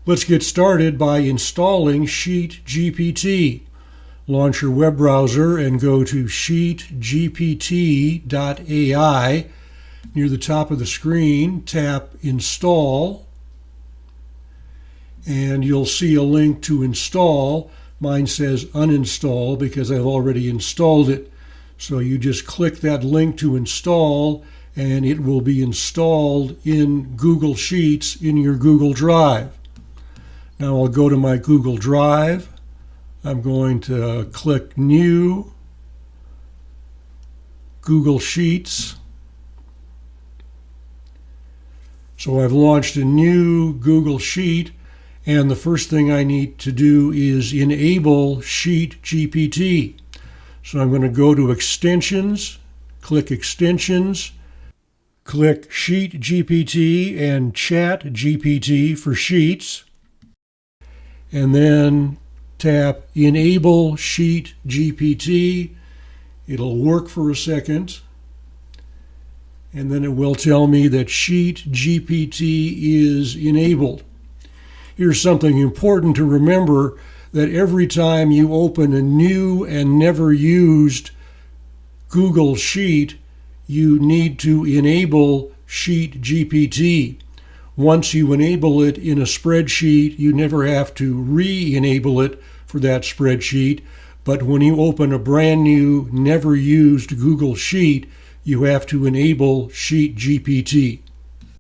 Let's get started by installing SheetGPT. Launch your web browser and go to SheetGPT.ai. Near the top of the screen, tap Install, and you'll see a link to install. Mine says uninstall because I've already installed it. So you just click that link to install, and it will be installed in Google Sheets in your Google Drive. Now I'll go to my Google Drive. I'm going to click New, Google Sheets. So I've launched a new Google Sheet, and the first thing I need to do is enable SheetGPT. So I'm going to go to Extensions, click Extensions, click SheetGPT and ChatGPT for Sheets, and then tap Enable SheetGPT. It'll work for a second, and then it will tell me that SheetGPT is enabled. Here's something important to remember, that every time you open a new and never used Google Sheet, you need to enable SheetGPT. Once you enable it in a spreadsheet, you never have to re-enable it for that spreadsheet. But when you open a brand new, never used Google Sheet, you have to enable SheetGPT.